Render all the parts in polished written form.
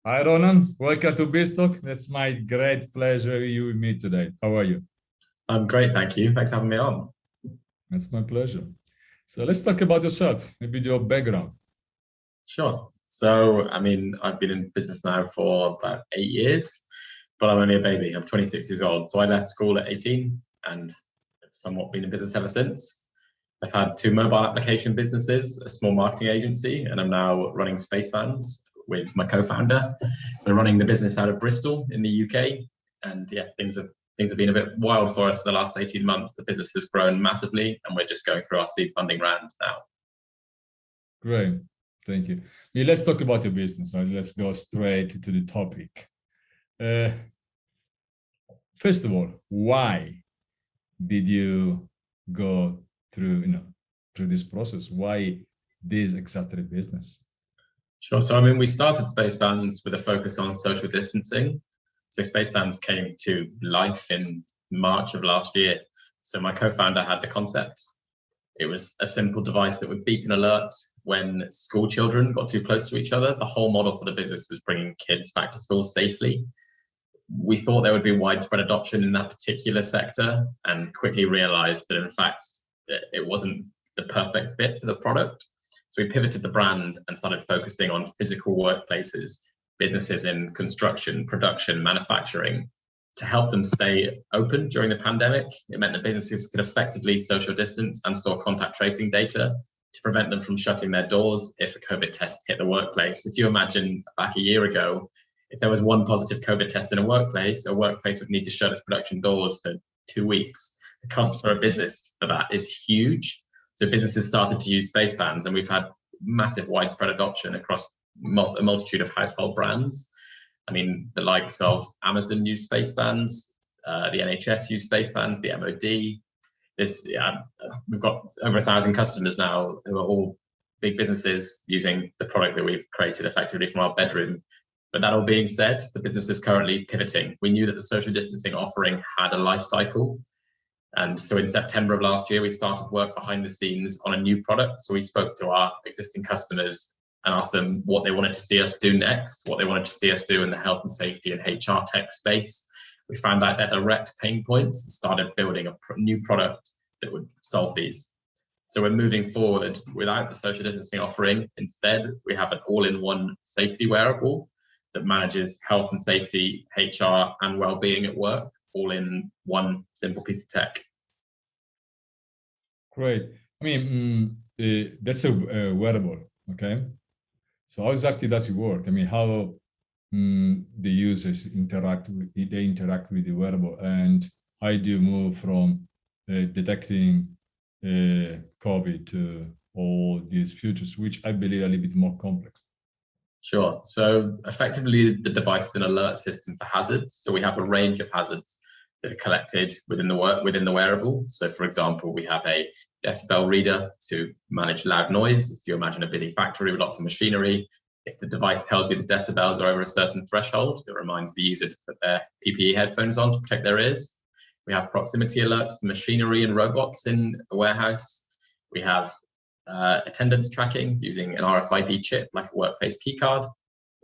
Hi, Ronan. Welcome to BizTalk. That's my great pleasure you with me today. How are you? I'm great, thank you. Thanks for having me on. That's my pleasure. So let's talk about yourself, maybe your background. Sure. I've been in business now for about 8 years, but I'm only a baby. I'm 26 years old. So I left school at 18 and have somewhat been in business ever since. I've had two mobile application businesses, a small marketing agency, and I'm now running SpaceBands with my co-founder. We're running the business out of Bristol in the UK. And yeah, things have been a bit wild for us for the last 18 months. The business has grown massively, and we're just going through our seed funding round now. Great. Thank you. Yeah, let's talk about your business. Right? Let's go straight to the topic. Uh, First of all, why did you go through this process? Why this exactly business? Sure. We started SpaceBands with a focus on social distancing. So SpaceBands came to life in March of last year. So my co-founder had the concept. It was a simple device that would beep and alert when school children got too close to each other. The whole model for the business was bringing kids back to school safely. We thought there would be widespread adoption in that particular sector and quickly realized that, in fact, it wasn't the perfect fit for the product. So we pivoted the brand and started focusing on physical workplaces, businesses in construction, production, manufacturing, to help them stay open during the pandemic. It meant that businesses could effectively social distance and store contact tracing data to prevent them from shutting their doors if a COVID test hit the workplace. If you imagine back a year ago, if there was one positive COVID test in a workplace would need to shut its production doors for 2 weeks. The cost for a business for that is huge. So businesses started to use SpaceBands, and we've had massive widespread adoption across a multitude of household brands. The likes of Amazon use SpaceBands, the NHS use SpaceBands, the MOD. We've got over 1,000 customers now who are all big businesses using the product that we've created effectively from our bedroom. But that all being said, the business is currently pivoting. We knew that the social distancing offering had a life cycle. And so in September of last year, we started work behind the scenes on a new product. So we spoke to our existing customers and asked them what they wanted to see us do next, what they wanted to see us do in the health and safety and HR tech space. We found out their direct pain points and started building a new product that would solve these. So we're moving forward without the social distancing offering. Instead, we have an all-in-one safety wearable that manages health and safety, HR, and well-being at work, all in one simple piece of tech. Great. That's a wearable, okay? So how exactly does it work? How the users interact with the wearable, and how do you move from detecting COVID to all these features, which I believe are a little bit more complex? Sure. So effectively, the device is an alert system for hazards. So we have a range of hazards that are collected within the wearable. So, for example, we have a decibel reader to manage loud noise. If you imagine a busy factory with lots of machinery, if the device tells you the decibels are over a certain threshold, it reminds the user to put their PPE headphones on to protect their ears. We have proximity alerts for machinery and robots in a warehouse. We have attendance tracking using an RFID chip like a workplace keycard.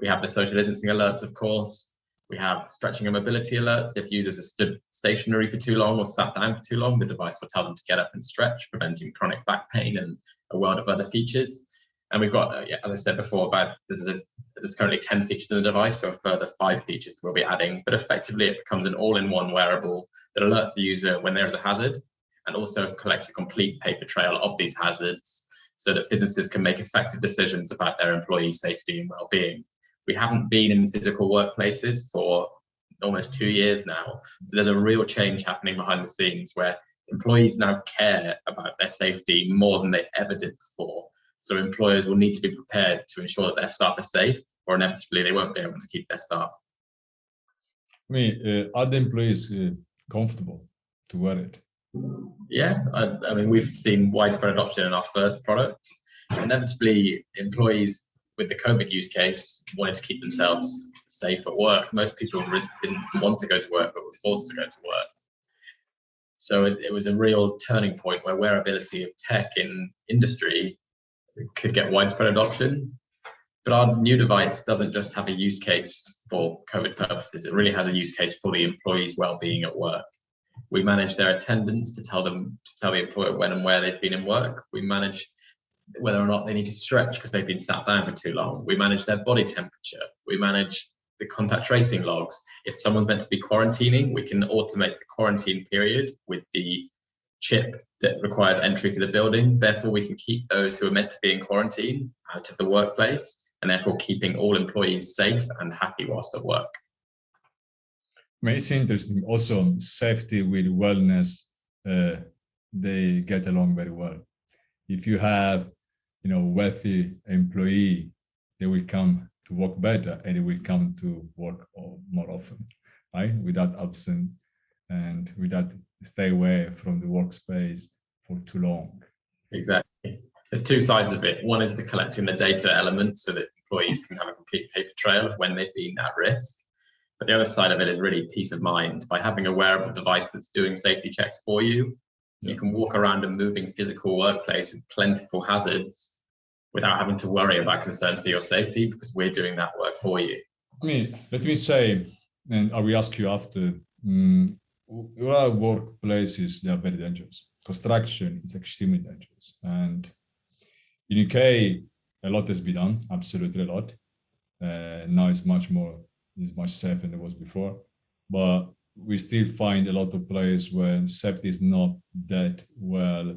We have the social distancing alerts, of course. We have stretching and mobility alerts. If users are stood stationary for too long or sat down for too long, the device will tell them to get up and stretch, preventing chronic back pain and a world of other features. And we've got, as I said before, there's currently 10 features in the device, so a further 5 features we'll be adding. But effectively, it becomes an all-in-one wearable that alerts the user when there is a hazard and also collects a complete paper trail of these hazards so that businesses can make effective decisions about their employee safety and well-being. We haven't been in physical workplaces for almost 2 years now. So there's a real change happening behind the scenes where employees now care about their safety more than they ever did before. So employers will need to be prepared to ensure that their staff are safe, or inevitably they won't be able to keep their staff. Are the employees comfortable to wear it? Yeah, we've seen widespread adoption in our first product. Inevitably, employees with the COVID use case wanted to keep themselves safe at work. Most people didn't want to go to work, but were forced to go to work. So it was a real turning point where wearability of tech in industry could get widespread adoption. But our new device doesn't just have a use case for COVID purposes. It really has a use case for the employees' well-being at work. We manage their attendance to tell the employer when and where they've been in work. We manage whether or not they need to stretch because they've been sat down for too long. We manage their body temperature. We manage the contact tracing logs. If someone's meant to be quarantining, we can automate the quarantine period with the chip that requires entry to the building. Therefore, we can keep those who are meant to be in quarantine out of the workplace, and therefore keeping all employees safe and happy whilst at work. I mean, it's interesting. Also, safety with wellness, they get along very well. If you have, wealthy employee, they will come to work better and they will come to work more often, right? Without absent and without stay away from the workspace for too long. Exactly. There's two sides of it. One is the collecting the data element so that employees can have a complete paper trail of when they've been at risk. But the other side of it is really peace of mind. By having a wearable device that's doing safety checks for you, you can walk around a moving physical workplace with plentiful hazards without having to worry about concerns for your safety because we're doing that work for you. I mean, let me say, and I will ask you after, your workplaces, they are very dangerous. Construction is extremely dangerous. And in UK, a lot has been done, absolutely a lot. Now it's much safer than it was before. But we still find a lot of places where safety is not that well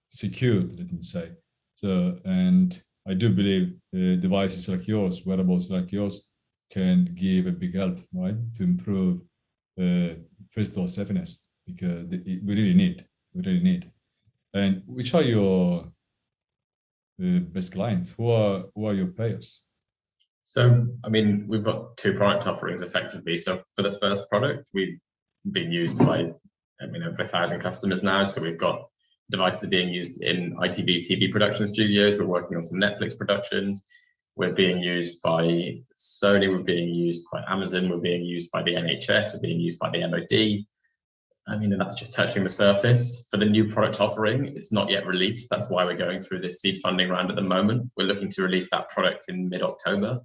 secured, let me say. So, and I do believe devices like yours, wearables like yours, can give a big help, right, to improve first of all safeness, because we really need. And which are your best clients? Who are your players? So, I mean, we've got two product offerings effectively. So for the first product, we've been used by, over 1,000 customers now. So we've got devices being used in ITV TV production studios. We're working on some Netflix productions. We're being used by Sony. We're being used by Amazon. We're being used by the NHS. We're being used by the MOD. And that's just touching the surface. For the new product offering, it's not yet released. That's why we're going through this seed funding round at the moment. We're looking to release that product in mid-October.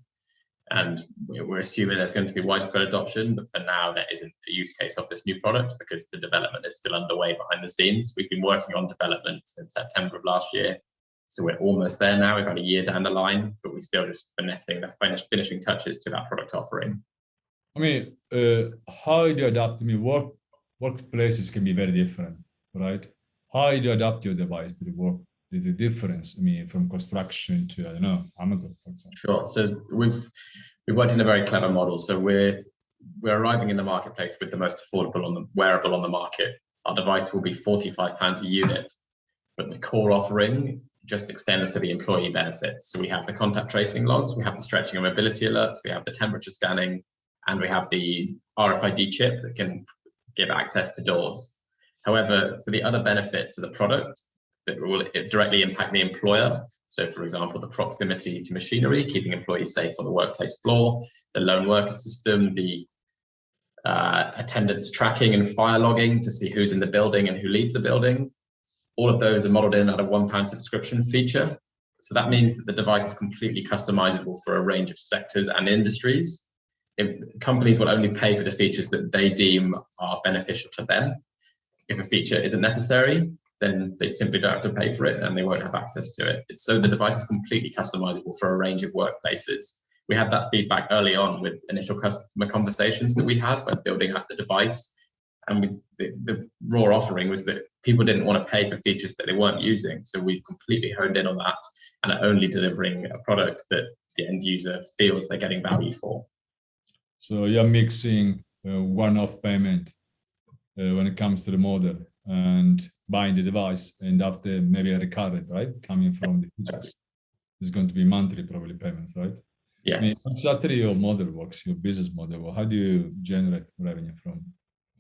And we're assuming there's going to be widespread adoption, but for now, there isn't a use case of this new product because the development is still underway behind the scenes. We've been working on development since September of last year. So we're almost there now. We've got a year down the line, but we're still just finessing the finishing touches to that product offering. I mean, how do you adapt? I mean, workplaces can be very different, right? How do you adapt your device to the work? The difference, from construction to, I don't know, Amazon, for example. Sure. So we've worked in a very clever model. So we're arriving in the marketplace with the most affordable wearable on the market. Our device will be £45 a unit, but the core offering just extends to the employee benefits. So we have the contact tracing logs, we have the stretching and mobility alerts, we have the temperature scanning, and we have the RFID chip that can give access to doors. However, for the other benefits of the product that will directly impact the employer, so for example, the proximity to machinery, keeping employees safe on the workplace floor, the lone worker system, the attendance tracking and fire logging to see who's in the building and who leaves the building, all of those are modeled in at a £1 subscription feature. So that means that the device is completely customizable for a range of sectors and industries. Companies will only pay for the features that they deem are beneficial to them. If a feature isn't necessary, then they simply don't have to pay for it and they won't have access to it. So the device is completely customizable for a range of workplaces. We had that feedback early on with initial customer conversations that we had when building out the device. And the raw offering was that people didn't want to pay for features that they weren't using. So we've completely honed in on that and are only delivering a product that the end user feels they're getting value for. So you're mixing one-off payment when it comes to the model and buying the device, and after maybe a recurrent, right, coming from the features. It's going to be monthly probably payments, right? Yes. Exactly your model works, your business model. How do you generate revenue from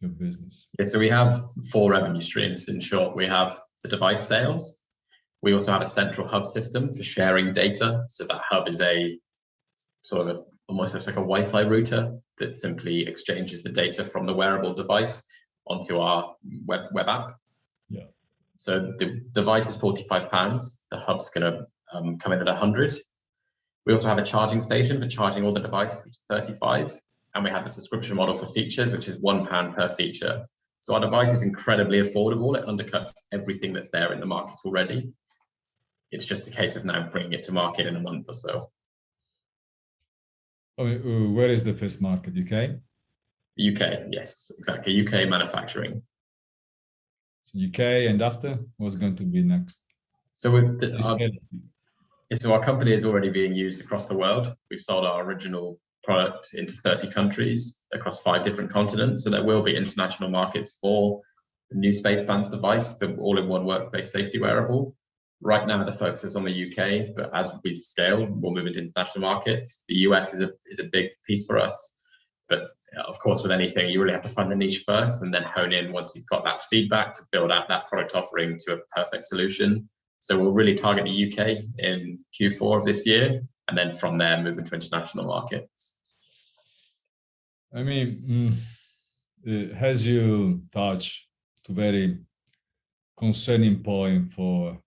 your business? Yeah, so we have 4 revenue streams. In short, we have the device sales. We also have a central hub system for sharing data. So that hub is a sort of almost like a Wi-Fi router that simply exchanges the data from the wearable device onto our web app. Yeah. So the device is £45. The hub's going to come in at 100. We also have a charging station for charging all the devices, which is 35. And we have the subscription model for features, which is £1 per feature. So our device is incredibly affordable. It undercuts everything that's there in the market already. It's just a case of now bringing it to market in a month or so. Where is the first market? UK? UK, yes, exactly. UK manufacturing. So UK, and after, what's going to be next? So our company is already being used across the world. We've sold our original product into 30 countries across 5 different continents. So there will be international markets for the new SpaceBands device, the all-in-one workplace safety wearable. Right now, the focus is on the UK, but as we scale, we'll move into international markets. The US is a big piece for us. But of course, with anything, you really have to find the niche first and then hone in once you've got that feedback to build out that product offering to a perfect solution. So we'll really target the UK in Q4 of this year, and then from there move into international markets. I mean, as you touch to very concerning point for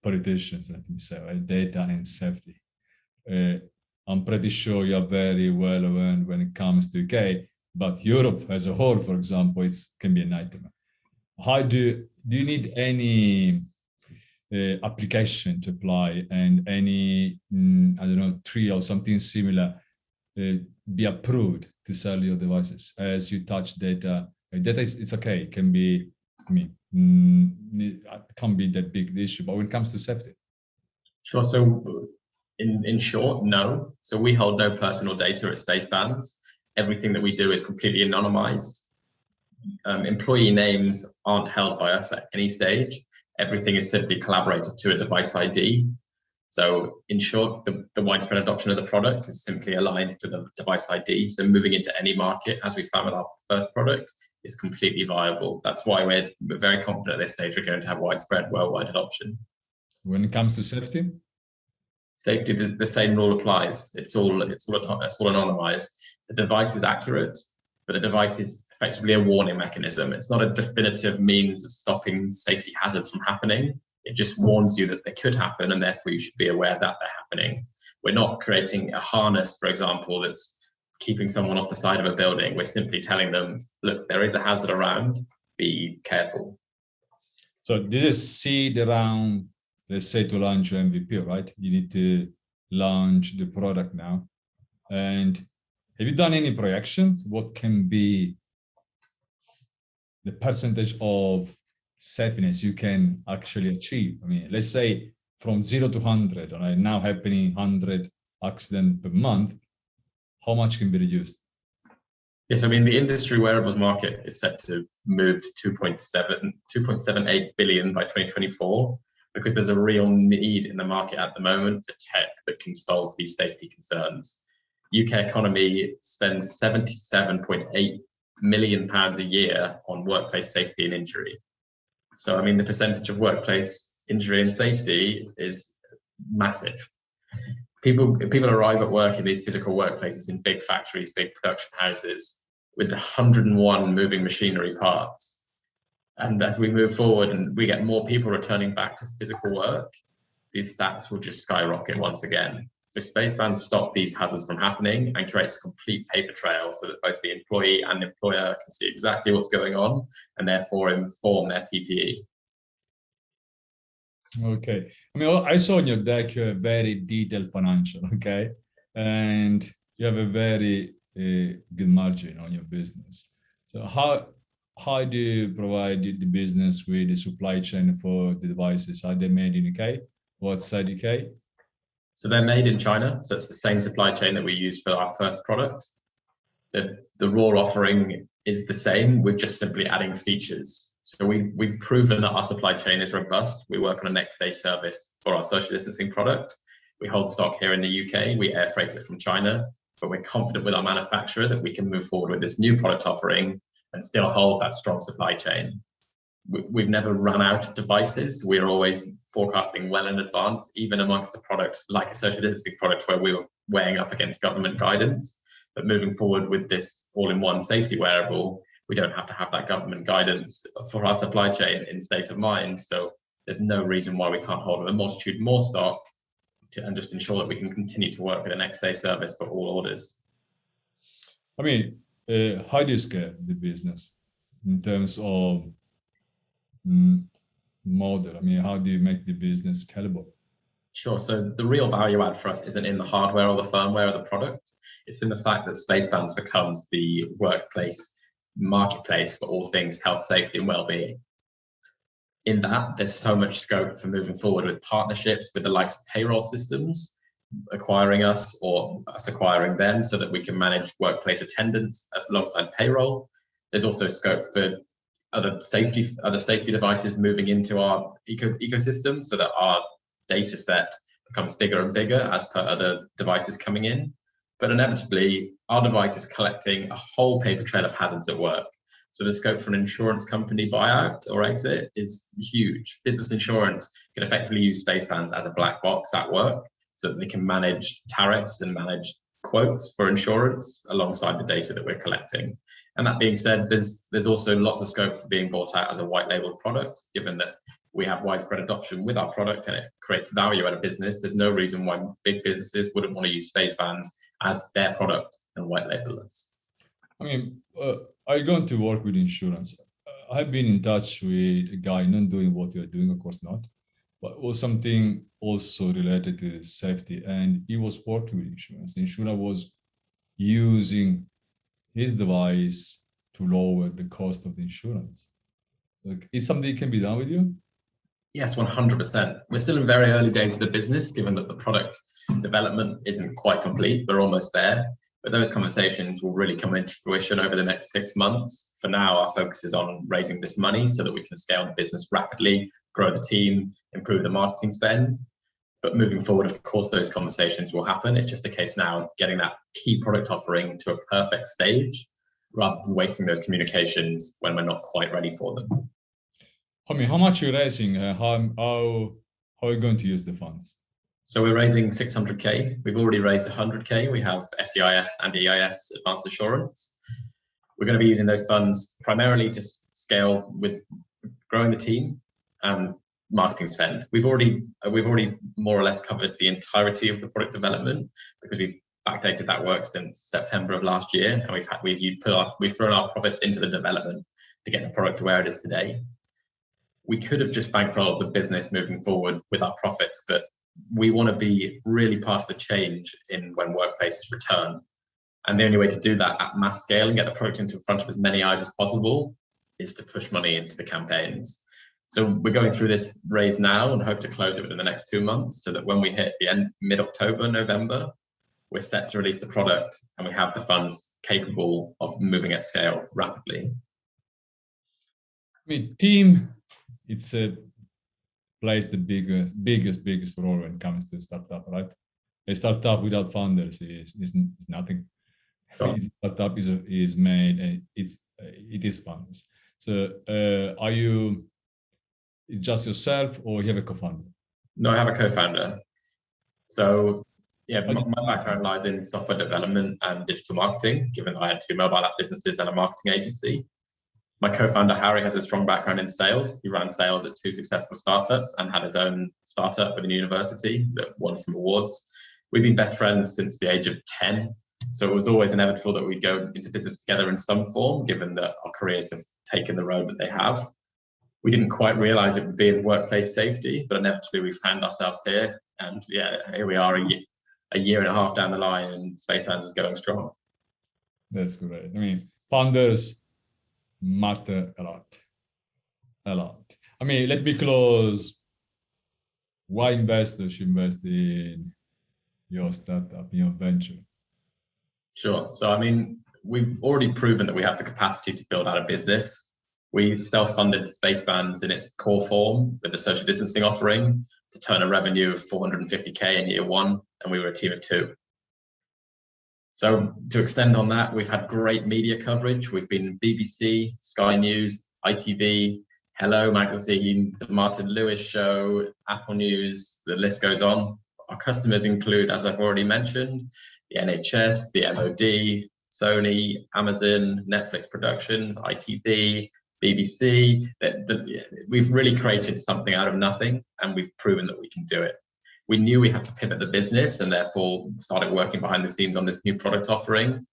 politicians, let me say, right? Data and safety. I'm pretty sure you're very well aware when it comes to UK, but Europe as a whole, for example, it can be a nightmare. How do you need any application to apply and any I don't know, tree or something similar be approved to sell your devices? As you touch data, data it's okay, it can be, it can't be that big issue, but when it comes to safety. Sure. So in short, no. So we hold no personal data at SpaceBands. Everything that we do is completely anonymized. Employee names aren't held by us at any stage. Everything is simply collaborated to a device ID. So in short, the widespread adoption of the product is simply aligned to the device ID. So moving into any market, as we found with our first product, is completely viable. That's why we're very confident at this stage we're going to have widespread worldwide adoption. When it comes to safety? Safety, the same rule applies. It's all anonymized. The device is accurate, but the device is effectively a warning mechanism. It's not a definitive means of stopping safety hazards from happening. It just warns you that they could happen, and therefore you should be aware that they're happening. We're not creating a harness, for example, that's keeping someone off the side of a building. We're simply telling them, look, there is a hazard around, be careful. So this is seed around, let's say, to launch your MVP, right? You need to launch the product now. And have you done any projections? What can be the percentage of safeness you can actually achieve? I mean, let's say from 0 to 100, right? Now happening 100 accidents per month, how much can be reduced? Yes, I mean, the industry wearables market is set to move to 2.78 billion by 2024, because there's a real need in the market at the moment for tech that can solve these safety concerns. UK economy spends £77.8 million a year on workplace safety and injury. So, I mean, the percentage of workplace injury and safety is massive. People arrive at work in these physical workplaces in big factories, big production houses with 101 moving machinery parts. And as we move forward and we get more people returning back to physical work, these stats will just skyrocket once again. So SpaceBands stop these hazards from happening and creates a complete paper trail so that both the employee and employer can see exactly what's going on and therefore inform their PPE. Okay. I mean, I saw in your deck you have very detailed financial, okay? And you have a very good margin on your business. So how do you provide the business with the supply chain for the devices? Are they made in UK or outside UK? So they're made in China. So it's the same supply chain that we used for our first product. The raw offering is the same. We're just simply adding features. So we've proven that our supply chain is robust. We work on a next day service for our social distancing product. We hold stock here in the UK. We air freight it from China, but we're confident with our manufacturer that we can move forward with this new product offering and still hold that strong supply chain. We've never run out of devices. We're always forecasting well in advance, even amongst a product like a social distancing product where we were weighing up against government guidance. But moving forward with this all-in-one safety wearable, we don't have to have that government guidance for our supply chain in state of mind. So there's no reason why we can't hold a multitude more stock and just ensure that we can continue to work with a next day service for all orders. I mean, how do you scale the business in terms of model? I mean, how do you make the business scalable? Sure. So the real value add for us isn't in the hardware or the firmware or the product. It's in the fact that SpaceBands becomes the workplace marketplace for all things health, safety, and well-being. In that, there's so much scope for moving forward with partnerships with the likes of payroll systems, acquiring us or us acquiring them so that we can manage workplace attendance as alongside payroll. There's also scope for other safety devices moving into our ecosystem so that our data set becomes bigger and bigger as per other devices coming in. But inevitably, our device is collecting a whole paper trail of hazards at work. So the scope for an insurance company buyout or exit is huge. Business insurance can effectively use SpaceBands as a black box at work so that they can manage tariffs and manage quotes for insurance alongside the data that we're collecting. And that being said, there's also lots of scope for being bought out as a white labeled product, given that we have widespread adoption with our product and it creates value at a business. There's no reason why big businesses wouldn't want to use SpaceBands as their product and white label us. I mean, I'm going to work with insurance. I've been in touch with a guy not doing what you're doing, of course not, but was something also related to safety. And he was working with insurance. The insurer was using his device to lower the cost of the insurance. So is something that can be done with you? Yes, 100%. We're still in very early days of the business, given that the product development isn't quite complete. We're almost there. But those conversations will really come into fruition over the next 6 months. For now, our focus is on raising this money so that we can scale the business rapidly, grow the team, improve the marketing spend. But moving forward, of course, those conversations will happen. It's just a case now of getting that key product offering to a perfect stage rather than wasting those communications when we're not quite ready for them. I mean, how much are you raising? How are you going to use the funds? So we're raising 600K. We've already raised 100K. We have SEIS and EIS advanced assurance. We're going to be using those funds primarily to scale with growing the team and marketing spend. We've already more or less covered the entirety of the product development because we've backdated that work since September of last year, and we've thrown our profits into the development to get the product to where it is today. We could have just bankrolled the business moving forward with our profits, but we want to be really part of the change in when workplaces return. And the only way to do that at mass scale and get the product into front of as many eyes as possible is to push money into the campaigns. So we're going through this raise now and hope to close it within the next 2 months so that when we hit the end, mid-October, November, we're set to release the product and we have the funds capable of moving at scale rapidly. I mean, team, it's plays the biggest role when it comes to startup, right? A startup without founders is nothing. Sure. Startup is made and it is founders. So are you just yourself or you have a co-founder? No, I have a co-founder. So yeah, my background lies in software development and digital marketing, given that I had 2 mobile app businesses and a marketing agency. My co-founder, Harry, has a strong background in sales. He ran sales at 2 successful startups and had his own startup within university that won some awards. We've been best friends since the age of 10. So it was always inevitable that we'd go into business together in some form, given that our careers have taken the road that they have. We didn't quite realize it would be in workplace safety, but inevitably we found ourselves here. And yeah, here we are a year and a half down the line and SpaceBands is going strong. That's great. I mean, founders matter a lot. I mean, let me close. Why investors should invest in your startup, your venture? Sure. So, I mean, we've already proven that we have the capacity to build out a business. We've self-funded SpaceBands in its core form with the social distancing offering to turn a revenue of 450K in year 1, and we were a team of 2. So to extend on that, we've had great media coverage. We've been BBC, Sky News, ITV, Hello Magazine, the Martin Lewis Show, Apple News, the list goes on. Our customers include, as I've already mentioned, the NHS, the MOD, Sony, Amazon, Netflix Productions, ITV, BBC. We've really created something out of nothing, and we've proven that we can do it. we knew we had to pivot the business and therefore started working behind the scenes on this new product offering.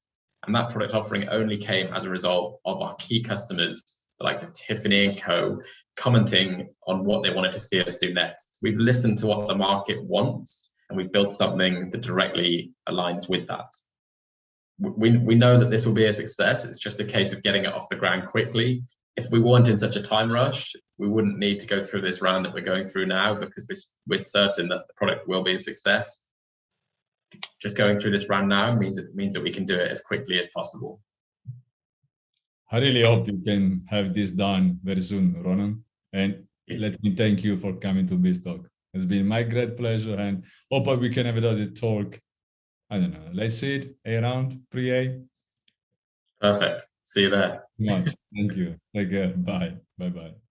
And that product offering only came as a result of our key customers, the likes of Tiffany and Co, commenting on what they wanted to see us do next. We've listened to what the market wants, and we've built something that directly aligns with that. We know that this will be a success. It's just a case of getting it off the ground quickly. If we weren't in such a time rush, we wouldn't need to go through this round that we're going through now, because we're certain that the product will be a success. Just going through this round now means that we can do it as quickly as possible. I really hope you can have this done very soon, Ronan. And let me thank you for coming to BizTalk. It's been my great pleasure, and hope we can have another talk. I don't know. Let's see it around pre-A. Perfect. See you there. Much. Thank you. Take care. Bye. Bye-bye.